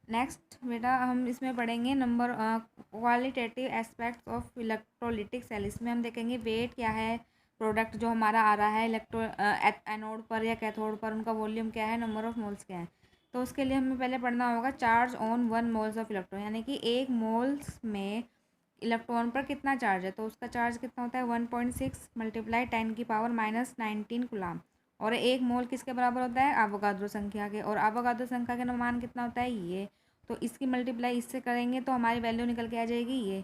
Next बेटा हम इसमें पढ़ेंगे number qualitative aspects of electrolytic cell. इसमें हम देखेंगे वेट क्या है, प्रोडक्ट जो हमारा आ रहा है एनोड पर या कैथोड पर, उनका वॉल्यूम क्या है, नंबर ऑफ मोल्स क्या है। तो उसके लिए हमें पहले पढ़ना होगा charge on 1 moles of electron, यानी कि 1 मोल्स में इलेक्ट्रॉन पर कितना चार्ज है। तो उसका चार्ज कितना होता है 1.6 मल्टीप्लाई 10⁻⁻19 कूलाम। और 1 मोल किसके बराबर होता है, आवोगाद्रो संख्या के, और आवोगाद्रो संख्या का मान कितना होता है ये। तो इसकी मल्टीप्लाई इससे करेंगे तो हमारी वैल्यू निकल के आ जाएगी ये।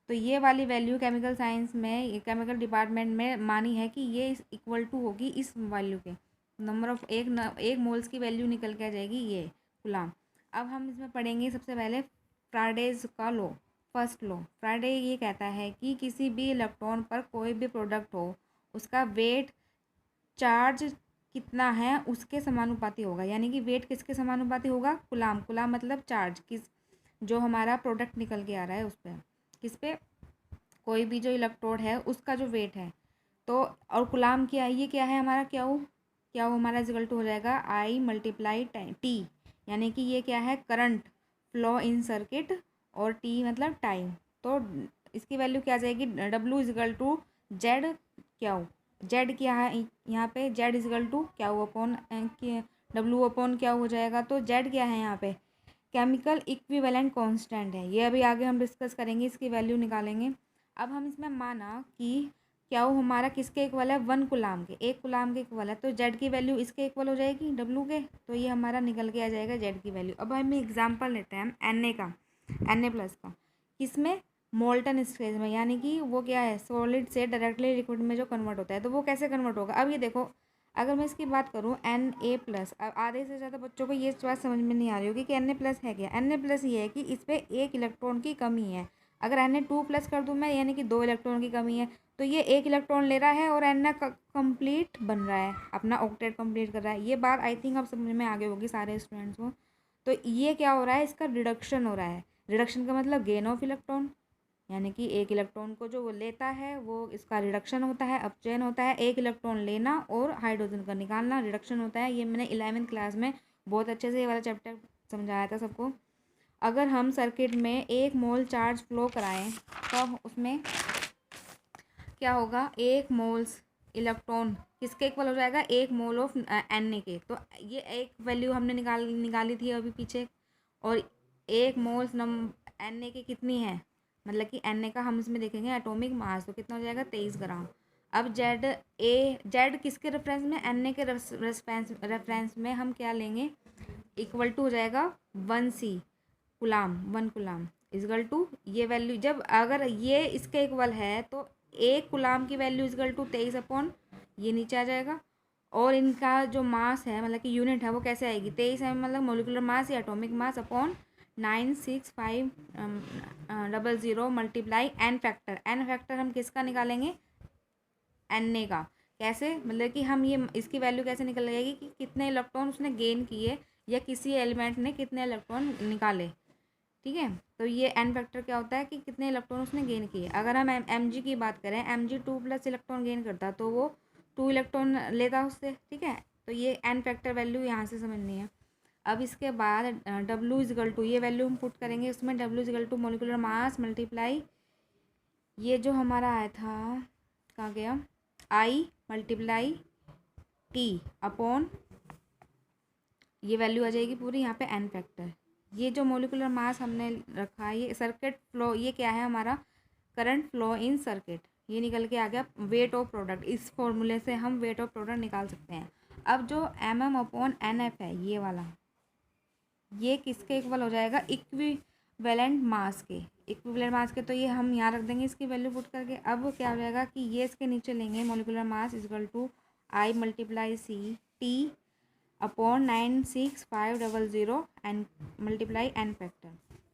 तो ये वाली वैल्यू केमिकल साइंस में, केमिकल डिपार्टमेंट में मानी है कि ये इक्वल टू होगी इस वैल्यू के, नंबर ऑफ एक मोल्स की वैल्यू निकल के आ जाएगी ये गुलाम। अब हम इसमें पढ़ेंगे सबसे पहले फ्राडेज का लॉ। फर्स्ट लॉ, फ्राडे ये कहता है कि किसी भी इलेक्ट्रॉन पर कोई भी प्रोडक्ट हो, उसका वेट चार्ज कितना है उसके समानुपाती होगा। यानी कि वेट किसके समानुपाती होगा, गुलाम। गुलाम मतलब चार्ज, किस जो हमारा प्रोडक्ट निकल के आ रहा है उस पर, किस पे, कोई भी जो इलेक्ट्रोड है उसका जो वेट है। तो और गुलाम क्या है, ये क्या है हमारा, क्या वो हमारा इक्वल टू हो जाएगा I मल्टीप्लाई टी, यानी कि ये क्या है, करंट फ्लो इन सर्किट, और टी मतलब टाइम। तो इसकी वैल्यू क्या आ जाएगी, W is equal to Z Q. Z क्या है यहाँ पे, Z is equal to Q upon W upon क्या हो जाएगा। तो जेड क्या है यहाँ पे, केमिकल इक्विवेलेंट कांस्टेंट है। ये अभी आगे हम डिस्कस करेंगे, इसकी वैल्यू निकालेंगे। अब हम इसमें माना कि क्या वो हमारा किसके इक्वल है, 1 गुलाम के, 1 गुलाम के इक्वल है। तो जेड की वैल्यू इसके इक्वल हो जाएगी W के। तो ये हमारा निकल के आ जाएगा जेड की वैल्यू। अब हम एग्जाम्पल लेते हैं Na का, Na+ का, किसमें, मोल्टन स्टेज में, यानी कि वो क्या है, सॉलिड से डायरेक्टली लिक्विड में जो कन्वर्ट होता है। तो वो कैसे कन्वर्ट होगा, अब ये देखो, अगर मैं इसकी बात करूँ Na+, अब आधे से ज़्यादा बच्चों को ये बात समझ में नहीं आ रही होगी कि Na+ है क्या। Na+ ये है कि इस पर 1 इलेक्ट्रॉन की कमी है। अगर Na2+ कर दूँ मैं, यानी कि 2 इलेक्ट्रॉन की कमी है, तो ये 1 इलेक्ट्रॉन ले रहा है और Na कंप्लीट बन रहा है, अपना ऑक्टेट कंप्लीट कर रहा है। ये बात आई थिंक अब समझ में आ गई होगी सारे स्टूडेंट्स को। तो ये क्या हो रहा है, इसका रिडक्शन हो रहा है। रिडक्शन का मतलब गेन ऑफ इलेक्ट्रॉन, यानी कि 1 इलेक्ट्रॉन को जो वो लेता है वो इसका रिडक्शन होता है, अपचयन होता है। 1 इलेक्ट्रॉन लेना और हाइड्रोजन का निकालना, रिडक्शन होता है। ये मैंने 11वीं क्लास में बहुत अच्छे से ये वाला चैप्टर समझाया था सबको। अगर हम सर्किट में 1 मोल चार्ज फ्लो कराएं तो उसमें क्या होगा, 1 मोल्स इलेक्ट्रॉन किसके इक्वल हो जाएगा, 1 मोल ऑफ Na के। तो ये एक वैल्यू हमने निकाली थी अभी पीछे। और 1 मोल्स Na की कितनी है, मतलब कि Na का हम इसमें देखेंगे एटॉमिक मास, तो कितना हो जाएगा 23 ग्राम। अब जेड किसके रेफरेंस में, Na के रेफरेंस में हम क्या लेंगे, इक्वल टू हो जाएगा 1C coulomb, 1 coulomb is equal to ये वैल्यू। जब अगर ये इसके इक्वल है तो 1 गुलाम की वैल्यू इजगल टू 23 अपॉन ये नीचे आ जाएगा। और इनका जो मास है, मतलब कि यूनिट है, वो कैसे आएगी, 23 है मतलब मोलिकुलर मास या atomic mass upon 96500 multiply N factor हम किसका निकालेंगे, Na का। कैसे, मतलब कि हम ये इसकी वैल्यू कैसे निकल जाएगी कि कितने इलेक्ट्रॉन उसने गेन किए, या किसी एलिमेंट ने कितने इलेक्ट्रॉन निकाले। ठीक है, तो ये एन फैक्टर क्या होता है कि कितने इलेक्ट्रॉन उसने गेन किए। अगर हम Mg की बात करें, Mg 2+ इलेक्ट्रॉन गेन करता तो वो 2 इलेक्ट्रॉन लेता उससे। ठीक है, तो ये एन फैक्टर वैल्यू यहाँ से समझनी है। अब इसके बाद W इजगल टू ये वैल्यू हम पुट करेंगे उसमें, W is equal to molecular mass multiply ये जो हमारा आया था, कहाँ गया, I मल्टीप्लाई T अपॉन ये वैल्यू आ जाएगी पूरी यहाँ पे एन फैक्टर। ये जो मोलिकुलर मास हमने रखा है, ये सर्किट फ्लो, ये क्या है हमारा, करंट फ्लो इन सर्किट, ये निकल के आ गया वेट ऑफ प्रोडक्ट। इस फॉर्मूले से हम वेट ऑफ प्रोडक्ट निकाल सकते हैं। अब जो mm अपॉन NF है ये वाला, ये किसके इक्वल हो जाएगा, इक्विवेलेंट मास के, इक्विवेलेंट मास के। तो ये हम यहाँ रख देंगे इसकी वैल्यू पुट करके। अब क्या हो जाएगा कि ये इसके नीचे लेंगे, molecular mass is equal to I multiply CT upon 96500 N multiply N factor.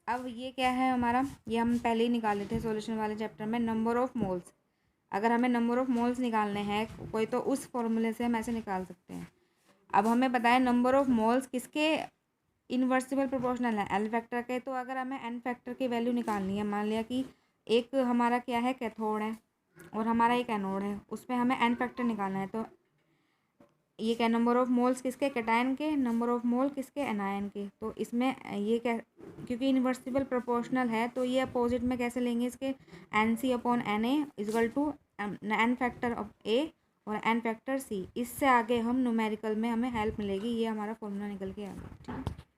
अब ये क्या है हमारा, ये हम पहले ही निकाले थे सॉल्यूशन वाले चैप्टर में, नंबर ऑफ मोल्स। अगर हमें नंबर ऑफ मोल्स निकालने हैं कोई, तो उस फॉर्मूले से हम ऐसे निकाल सकते हैं। अब हमें बताया नंबर ऑफ मोल्स किसके इन्वर्सिबल प्रोपोर्शनल है, एल फैक्टर के। तो अगर हमें एन फैक्टर की वैल्यू निकालनी है, मान लिया कि एक हमारा क्या है, कैथोड है, और हमारा एक एनोड है, उसमें हमें एन फैक्टर निकालना है। तो ये क्या, नंबर ऑफ मोल्स किसके, कैटायन के, नंबर ऑफ मोल किसके, एनायन के। तो इसमें ये क्या, क्योंकि इन्वर्सिबल प्रोपोर्शनल है तो ये अपोजिट में कैसे लेंगे इसके, NC/Na is equal to n factor of A और n फैक्टर C। इससे आगे हम न्यूमेरिकल में हमें हेल्प मिलेगी, ये हमारा फॉर्मूला निकल के आ गया, ठीक है।